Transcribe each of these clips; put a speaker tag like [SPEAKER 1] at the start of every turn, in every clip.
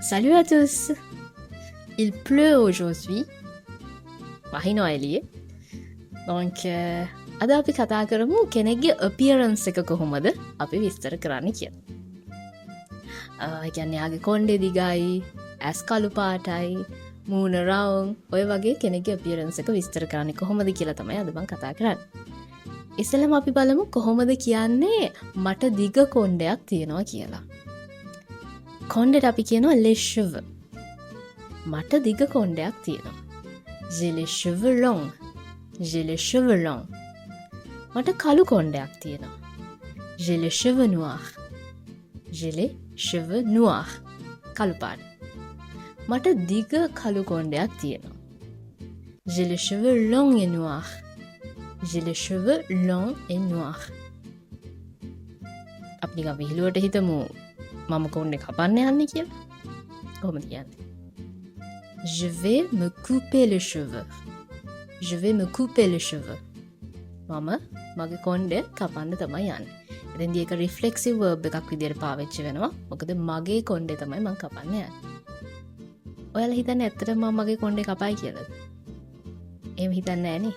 [SPEAKER 1] Salut à tous! Il pleut aujourd'hui. වහිනවා එළියේ. Donc, අද අපි කතා කරමු කෙනෙක්ගේ appearance එක කොහොමද අපි විස්තර කරන්න කියලා. ඒ කියන්නේ යාගේ කොණ්ඩේ දිගයි, ඇස් කළු පාටයි, මූණ රවුම්, ඔය වගේ කෙනෙක්ගේ appearance එක විස්තර කරන්නේ කොහොමද කියලා තමයි අද මම කතා කරන්නේ. ඉස්සෙල්ලාම අපි බලමු කොහොමද කියන්නේ මට දිග කොණ්ඩයක් තියෙනවා කියලා. කොණ්ඩේට අපි කියනවා les cheveux. මට දිග කොණ්ඩයක් තියෙනවා. J'ai les cheveux longs. J'ai les cheveux longs. මට කළු කොණ්ඩයක් තියෙනවා. J'ai les cheveux noirs. J'ai les cheveux noirs. කළු පාට. මට දිග කළු කොණ්ඩයක් තියෙනවා. J'ai les cheveux longs et noirs. J'ai les cheveux longs et noirs. අපි නිකන් විහිළුවට හිතමු මම කොණ්ඩේ කපන්න යන්නේ කියලා. කොහොමද කියන්නේ? Je vais me couper les cheveux. Je vais me couper les cheveux. මම මගේ කොණ්ඩේ කපන්න තමයි යන්නේ. එතෙන්දී ඒක reflexive verb එකක් විදියට පාවිච්චි වෙනවා. මොකද මගේ කොණ්ඩේ තමයි මම කපන්න යන්නේ. ඔයාලා හිතන්නේ ඇත්තටම මම මගේ කොණ්ඩේ කපයි කියලාද? එහෙම හිතන්නේ නැහැ නේ.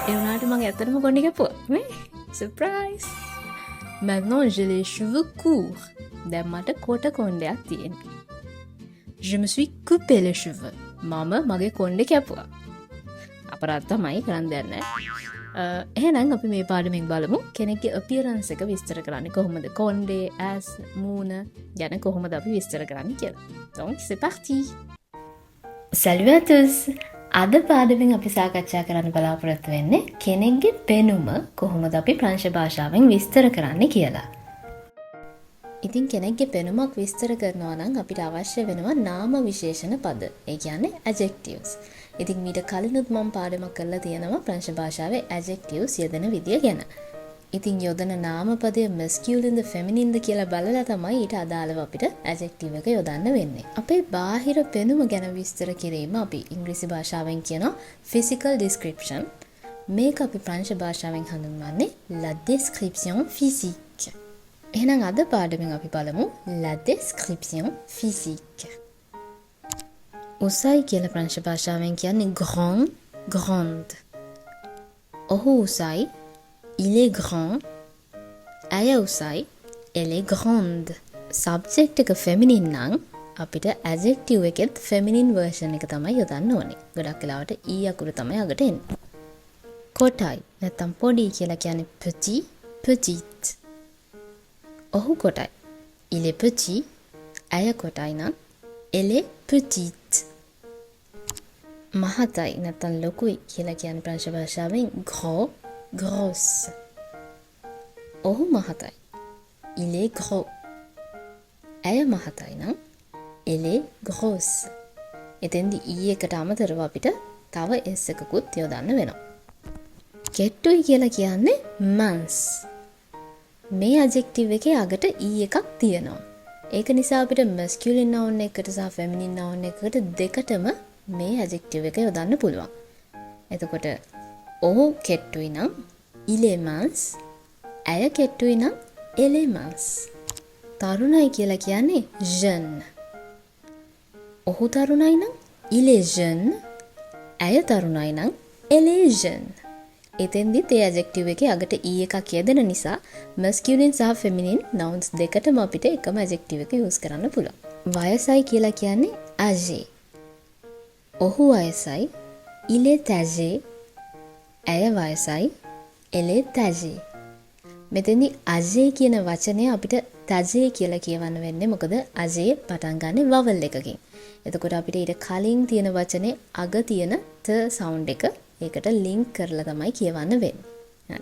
[SPEAKER 1] ඒ වුණාට මම ඇත්තටම කොණ්ඩේ කපුවා. නේ? Surprise! Maintenant j'ai les cheveux courts. දැන් මට කොට කොණ්ඩයක් තියෙනවා. Je me suis coupé les cheveux. මම මගේ කොණ්ඩේ කැපුවා. අපරාධ තමයි කරන්න දෙයක් නැහැ. එහෙනම් අපි මේ පාඩමෙන් බලමු කෙනෙක්ගේ appearance එක විස්තර කරන්නේ කොහොමද? කොණ්ඩේ, ඇස්, මූණ ගැන කොහොමද අපි විස්තර කරන්නේ කියලා. Donc c'est parti. Salut à tous. අද පාඩමෙන් අපි සාකච්ඡා කරන්න බලාපොරොත්තු වෙන්නේ කෙනෙක්ගේ පෙනුම කොහොමද අපි ප්‍රංශ භාෂාවෙන් විස්තර කරන්නේ කියලා. ඉතින් කෙනෙක්ගේ පෙනුමක් විස්තර කරනවා නම් අපිට අවශ්‍ය වෙනවා නාම විශේෂණ පද. ඒ කියන්නේ adjectives. ඉතින් මීට කලිනුත් මම පාඩමක් කරලා තියෙනවා ප්‍රංශ භාෂාවේ adjectives යෙදෙන විදිය ගැන. ඉතින් යොදන නාම පදය masculine ද feminine ද කියලා බලලා තමයි ඊට අදාළව අපිට adjective එක යොදන්න වෙන්නේ. අපේ බාහිර පෙනුම ගැන විස්තර කිරීම අපි ඉංග්‍රීසි භාෂාවෙන් කියනවා physical description. මේක අපි ප්‍රංශ භාෂාවෙන් හඳුන්වන්නේ la description physique. එහෙනම් අද පාඩමෙන් අපි බලමු la description physique. උසයි කියලා ප්‍රංශ භාෂාවෙන් කියන්නේ grand, grande. ඔහු උසයි, il est grand. ඇය උසයි, elle est grande. subject එක feminine නම් අපිට adjective එකෙත් feminine version එක තමයි යොදන්න ඕනේ. ගොඩක් වෙලාවට e අකුර තමයි අගට එන්නේ. කොටයි නැත්නම් පොඩි කියලා කියන්නේ petit, petite. ඔහු කොටයි. Il est petit. ඇය කොටයි නම් elle est petite. මහතයි නැත්නම් ලොකුයි කියලා කියන ප්‍රංශ භාෂාවෙන් gros, grosse. ඔහු මහතයි. Il est gros. ඇය මහතයි නම් elle est grosse. එතෙන්දී e එකට අමතරව අපිට තව s එකකුත් යොදන්න වෙනවා. කෙට්ටුයි කියලා කියන්නේ mince. මේ adjective එකේ අගට e එකක් තියෙනවා. ඒක නිසා අපිට masculine noun එකකට සහ feminine noun එකකට දෙකටම මේ adjective එක යොදන්න පුළුවන්. එතකොට ඔහු කෙට්ටුයි නම් il est mince. ඇය කෙට්ටුයි නම් elle est mince. තරුණයි කියලා කියන්නේ jeune. ඔහු තරුණයි නම් il est jeune. ඇය තරුණයි නම් elle est jeune. එතෙන්දිත් ඒ adjective එකේ අගට e එකක් යෙදෙන නිසා masculine සහ feminine nouns දෙකටම අපිට එකම adjective එක use කරන්න පුළුවන්. වයසයි කියලා කියන්නේ âgé. ඔහු වයසයි, il est âgé. ඇය වයසයි, elle est âgée. මෙතෙන්දි âgé කියන වචනය අපිට âgé කියලා කියවන්න වෙන්නේ මොකද âgé පටන් ගන්න vowel එකකින්. එතකොට අපිට ඊට කලින් තියෙන වචනේ අග තියෙන ත sound එක ඒකට link කරලා තමයි කියවන්න වෙන්නේ.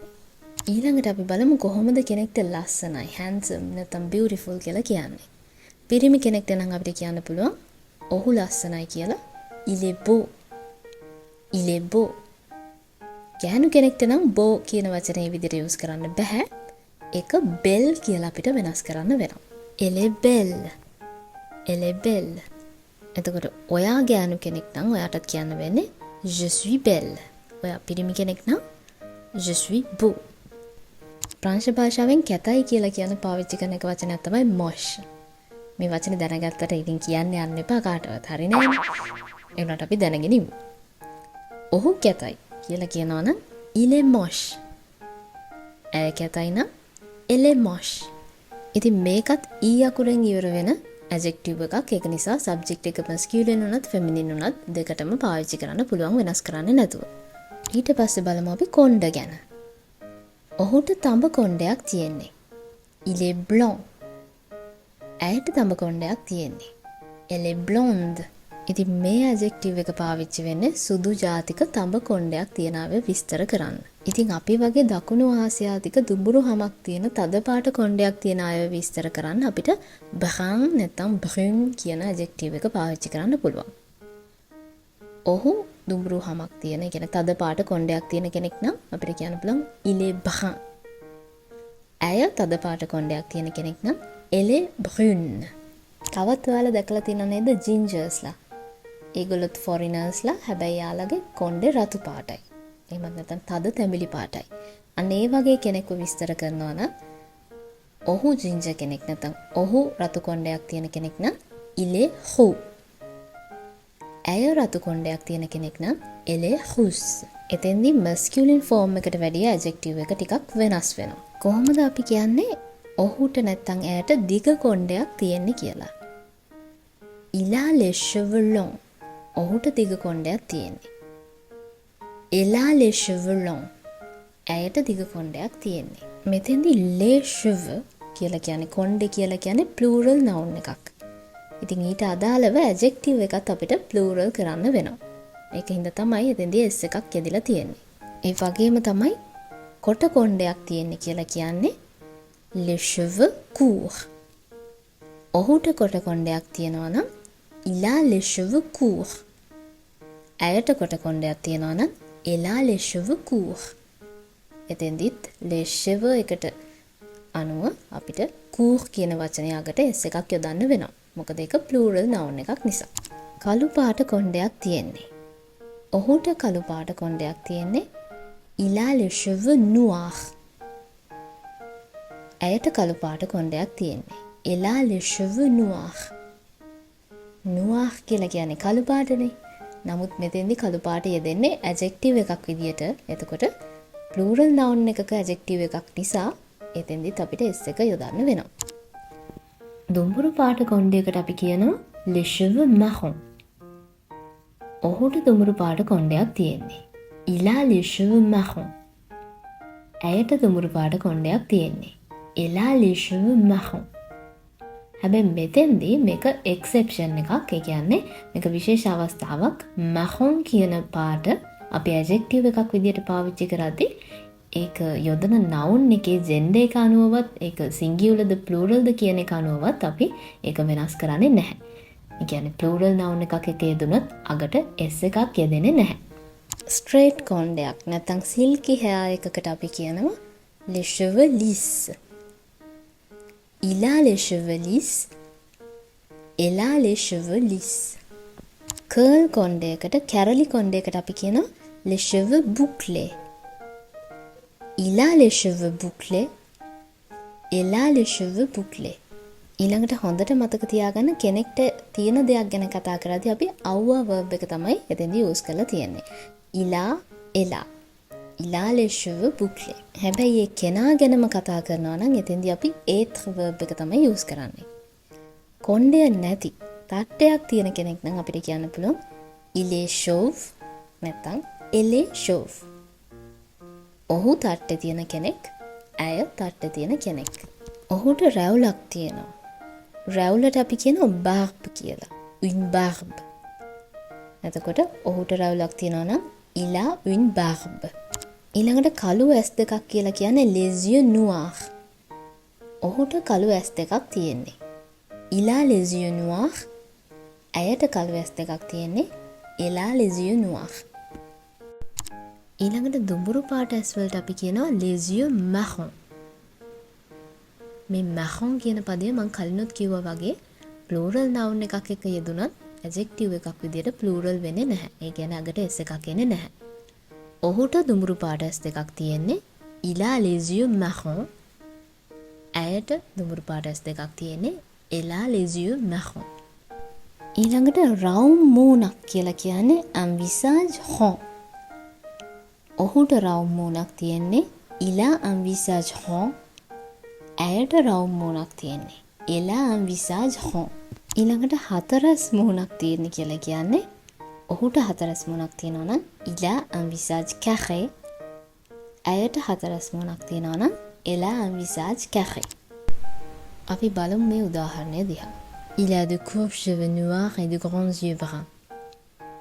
[SPEAKER 1] ඊළඟට අපි බලමු කොහොමද කෙනෙක්ට ලස්සනයි, handsome නැත්නම් beautiful කියලා කියන්නේ. පිරිමි කෙනෙක්ට නම් අපිට කියන්න පුළුවන් ඔහු ලස්සනයි කියලා il est beau. il est beau. ගැහණු කෙනෙක්ට නම් beau කියන වචනේ විදිහට use කරන්න බෑ. ඒක belle කියලා අපිට වෙනස් කරන්න වෙනවා. elle est belle. elle est belle. එතකොට ඔයා ගැහණු කෙනෙක් නම් ඔයාටත් කියන්න වෙන්නේ je suis belle. ඔයා පිරිමි කෙනෙක් නම් je suis beau. ප්‍රංශ භාෂාවෙන් කැතයි කියලා කියන පාවිච්චි කරන එක වචනයක් තමයි moche. මේ වචනේ දැනගත්තට ඉතින් කියන්න යන්න එපා කාටවත්. හරි නේද? ඒ උනට අපි දැනගෙන ඉමු. ඔහු කැතයි කියලා කියනවා නම් il est moche. ඇය කැතයි නම් elle est moche. ඉතින් මේකත් ඊ අකුරෙන් ඉවර වෙන adjective එකක්. ඒක නිසා subject එක masculine උනත් feminine උනත් දෙකටම පාවිච්චි කරන්න පුළුවන් වෙනස් කරන්නේ නැතුව. ඊට පස්සේ බලමු අපි කොණ්ඩ ගැන. ඔහුට තඹ කොණ්ඩයක් තියෙන්නේ. il est blanc. ඇයට තඹ කොණ්ඩයක් තියෙන්නේ. elle est blonde. ඉතින් මේ adjective එක පාවිච්චි වෙන්නේ සුදු ජාතික තඹ කොණ්ඩයක් තියන අය විස්තර කරන්න. ඉතින් අපි වගේ දකුණු ආසියාතික දුඹුරු හමක් තියෙන තද පාට කොණ්ඩයක් තියන අය විස්තර කරන්න අපිට brun නැත්නම් brun කියන adjective එක පාවිච්චි කරන්න පුළුවන්. ඔහු දුඹුරු හමක් තියෙන, ඒ කියන්නේ තද පාට කොණ්ඩයක් තියෙන කෙනෙක් නම් අපිට කියන්න පුළුවන් il est brun. ඇය තද පාට කොණ්ඩයක් තියෙන කෙනෙක් නම් elle est brune. තවත් ඔයාලා දැකලා තියෙනව නේද ජින්ජර්ස්ලා? ඒගොල්ලොත් ෆොරිනර්ස්ලා, හැබැයි යාළගේ කොණ්ඩේ රතු පාටයි. එහෙමත් නැත්නම් තද තැඹිලි පාටයි. අන්න ඒ වගේ කෙනෙක්ව විස්තර කරනවා නම් ඔහු ජින්ජර් කෙනෙක් නැත්නම් ඔහු රතු කොණ්ඩයක් තියෙන කෙනෙක් නම් il est roux. ඇය රතු කොණ්ඩයක් තියෙන කෙනෙක් නම් elle est rousse. එතෙන්දී masculine form එකට වැඩිය adjective එක ටිකක් වෙනස් වෙනවා. කොහොමද අපි කියන්නේ ඔහුට නැත්නම් ඇයට දිග කොණ්ඩයක් තියෙන්නේ කියලා? il a les cheveux longs. ඔහුට දිග කොණ්ඩයක් තියෙන්නේ. elle a les cheveux longs. ඇයට දිග කොණ්ඩයක් තියෙන්නේ. මෙතෙන්දී les cheveux කියලා කියන්නේ කොණ්ඩේ කියලා කියන්නේ plural noun එකක්. ඉතින් ඊට අදාළව adjective එකත් අපිට plural කරන්න වෙනවා. ඒකින්ද තමයි එතෙන්දී s එකක් යෙදලා තියෙන්නේ. ඒ වගේම තමයි කොට කොණ්ඩයක් තියෙන්නේ කියලා කියන්නේ les cheveux courts. ඔහුට කොට කොණ්ඩයක් තියෙනවා නම් il a les cheveux courts. ඇයට කොට කොණ්ඩයක් තියෙනවා නම් elle a les cheveux courts. එතෙන්දිත් les cheveux එකට අනුව අපිට court කියන වචනය අගට s එකක් යොදන්න වෙනවා. මොකද ඒක plural noun එකක් නිසා. කළු පාට කොණ්ඩයක් තියෙන්නේ. ඔහුට කළු පාට කොණ්ඩයක් තියෙන්නේ il a les cheveux noirs. ඇයට කළු පාට කොණ්ඩයක් තියෙන්නේ. elle a les cheveux noirs. noir කියලා කියන්නේ කළු පාටනේ. නමුත් මෙතෙන්දී කළු පාට යෙදෙන්නේ adjective එකක් විදියට. එතකොට plural noun එකක adjective එකක් නිසා එතෙන්දිත් අපිට s එක යොදන්න වෙනවා. දුඹුරු පාට කොණ්ඩයකට අපි කියනවා les cheveux marron. ඔහුට දුඹුරු පාට කොණ්ඩයක් තියෙන්නේ. il a les cheveux marron. ඇයට දුඹුරු පාට කොණ්ඩයක් තියෙන්නේ. elle a les cheveux marron. හැබැයි මෙතෙන්දී මේක exception එකක්. ඒ කියන්නේ මේක විශේෂ අවස්ථාවක්. marron කියන පාට අපි adjective එකක් විදියට පාවිච්චි කරද්දී ඒක යොදන noun එකේ gender එක අනුවවත් ඒක singular ද plural ද කියන එක අනුවවත් අපි ඒක වෙනස් කරන්නේ නැහැ. ඒ කියන්නේ plural noun එකක් එක යෙදුනොත් අගට s එකක් යෙදෙන්නේ නැහැ. straight කොණ්ඩයක් නැත්නම් silky hair එකකට අපි කියනවා les cheveux lisses. il a les cheveux lisses. elle a les cheveux lisses. curl කොණ්ඩයකට කැරලි කොණ්ඩයකට අපි කියනවා les cheveux bouclés. il a les cheveux bouclés. elle a les cheveux bouclés. ඊළඟට හොඳට මතක තියාගන්න කෙනෙක්ට තියෙන දෙයක් ගැන කතා කරද්දී අපි අවුව verb එක තමයි එතෙන්දී use කරලා තියෙන්නේ. il a, elle a. il a les cheveux bouclés. හැබැයි ඒ කෙනා ගැනම කතා කරනවා නම් එතෙන්දී අපි être verb එක තමයි use කරන්නේ. කොණ්ඩය නැති තට්ටයක් තියෙන කෙනෙක් නම් අපිට කියන්න පුළුවන් il est chauve නැත්නම් elle est chauve. ඔහු තට්ටේ තියෙන කෙනෙක්, ඇය තට්ටේ තියෙන කෙනෙක්. ඔහුට රැවුලක් තියෙනවා. රැවුලට අපි කියනවා barbe කියලා. une barbe. එතකොට ඔහුට රැවුලක් තියෙනවා නම් il a une barbe. ඊළඟට කළු ඇස් දෙකක් කියලා කියන්නේ les yeux noirs. ඔහුට කළු ඇස් දෙකක් තියෙන්නේ. il a les yeux noirs. ඇයට කළු ඇස් දෙකක් තියෙන්නේ. elle a les yeux noirs. ඊළඟට දුඹුරු පාට ඇස් වලට අපි කියනවා les yeux marron. මේ marron කියන පදය මම කලිනුත් කිව්වා වගේ plural noun එකක් එක්ක යෙදුනත් adjective එකක් විදියට plural වෙන්නේ නැහැ. ඒ කියන්නේ අගට s එකක් එන්නේ නැහැ. ඔහුට දුඹුරු පාට ඇස් දෙකක් තියෙන්නේ. il a les yeux marron. ඇයට දුඹුරු පාට ඇස් දෙකක් තියෙන්නේ. Elle a les yeux marrons. ඊළඟට round මූණක් කියලා කියන්නේ un visage rond. ඔහුට round මූණක් තියෙන්නේ. Il a un visage rond. ඇයට round මූණක් තියෙන්නේ. Elle a un visage rond. ඊළඟට හතරස් මූණක් තියෙන්නේ කියලා කියන්නේ ඔහුට හතරස් මූණක් තියෙනවා නම් il a un visage carré. ඇයට හතරස් මූණක් තියෙනවා නම් elle a un visage carré. අපි බලමු මේ උදාහරණය දිහා. Il a de courts cheveux noirs et de grands yeux bruns.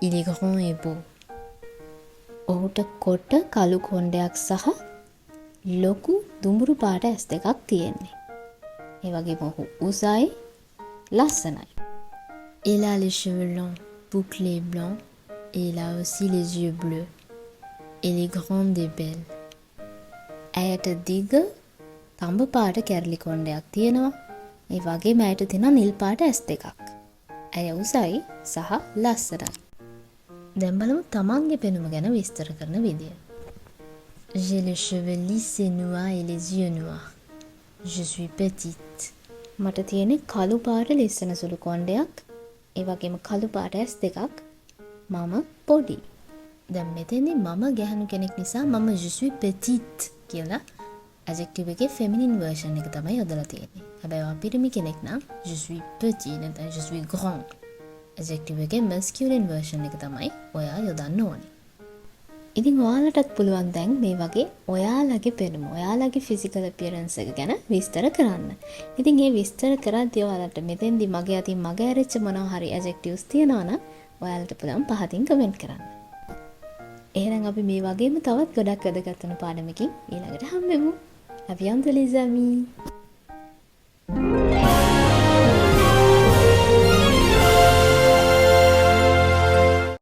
[SPEAKER 1] Il est grand et beau. ඔහුට කොට කළු කොණ්ඩයක් සහ ලොකු දුඹුරු පාට ඇස් දෙකක් තියෙන්නේ. ඒ වගේම ඔහු උසයි ලස්සනයි. Il a les cheveux longs, bouclés blancs et il a aussi les yeux bleus. Elle est grande et belle. ඇයට දිග තඹ පාට කැරලි කොණ්ඩයක් තියෙනවා. ඒ වගේම ඇයට තියෙනවා නිල් පාට ඇස් දෙකක්. ඇය උසයි සහ ලස්සනයි. දැන් බලමු තමන්ගේ පෙනුම ගැන විස්තර කරන විදිය. J'ai les cheveux lisses et noirs et les yeux noirs. Je suis petite. මට තියෙන්නේ කළු පාට ලිස්සන සුළු කොණ්ඩයක්. ඒ වගේම කළු පාට ඇස් දෙකක්. මම පොඩි. දැන් මෙතෙන්දී මම ගැහණු කෙනෙක් නිසා මම je suis petite කියලා adjective එකේ feminine version එක තමයි යොදලා තියෙන්නේ. හැබැයි ඔයා පිරිමි කෙනෙක් නම් je suis petit නැත්නම් je suis grand. adjective එකේ masculine version එක තමයි ඔයා යොදන්න ඕනේ. ඉතින් ඔයාලටත් පුළුවන් දැන් මේ වගේ ඔයාලගේ පෙනුම, ඔයාලගේ physical appearance එක ගැන විස්තර කරන්න. ඉතින් මේ විස්තර කරද්දී ඔයාලට මෙතෙන්දී මගේ අතින් මග ඇරිච්ච මොනවා හරි adjectives තියනවා නම් ඔයාලට පුළුවන් පහතින් කමෙන්ට් කරන්න. එහෙනම් අපි මේ වගේම තවත් ගොඩක් වැදගත් වෙන පාඩමකින් ඊළඟට හම්බෙමු. À bientôt les amis.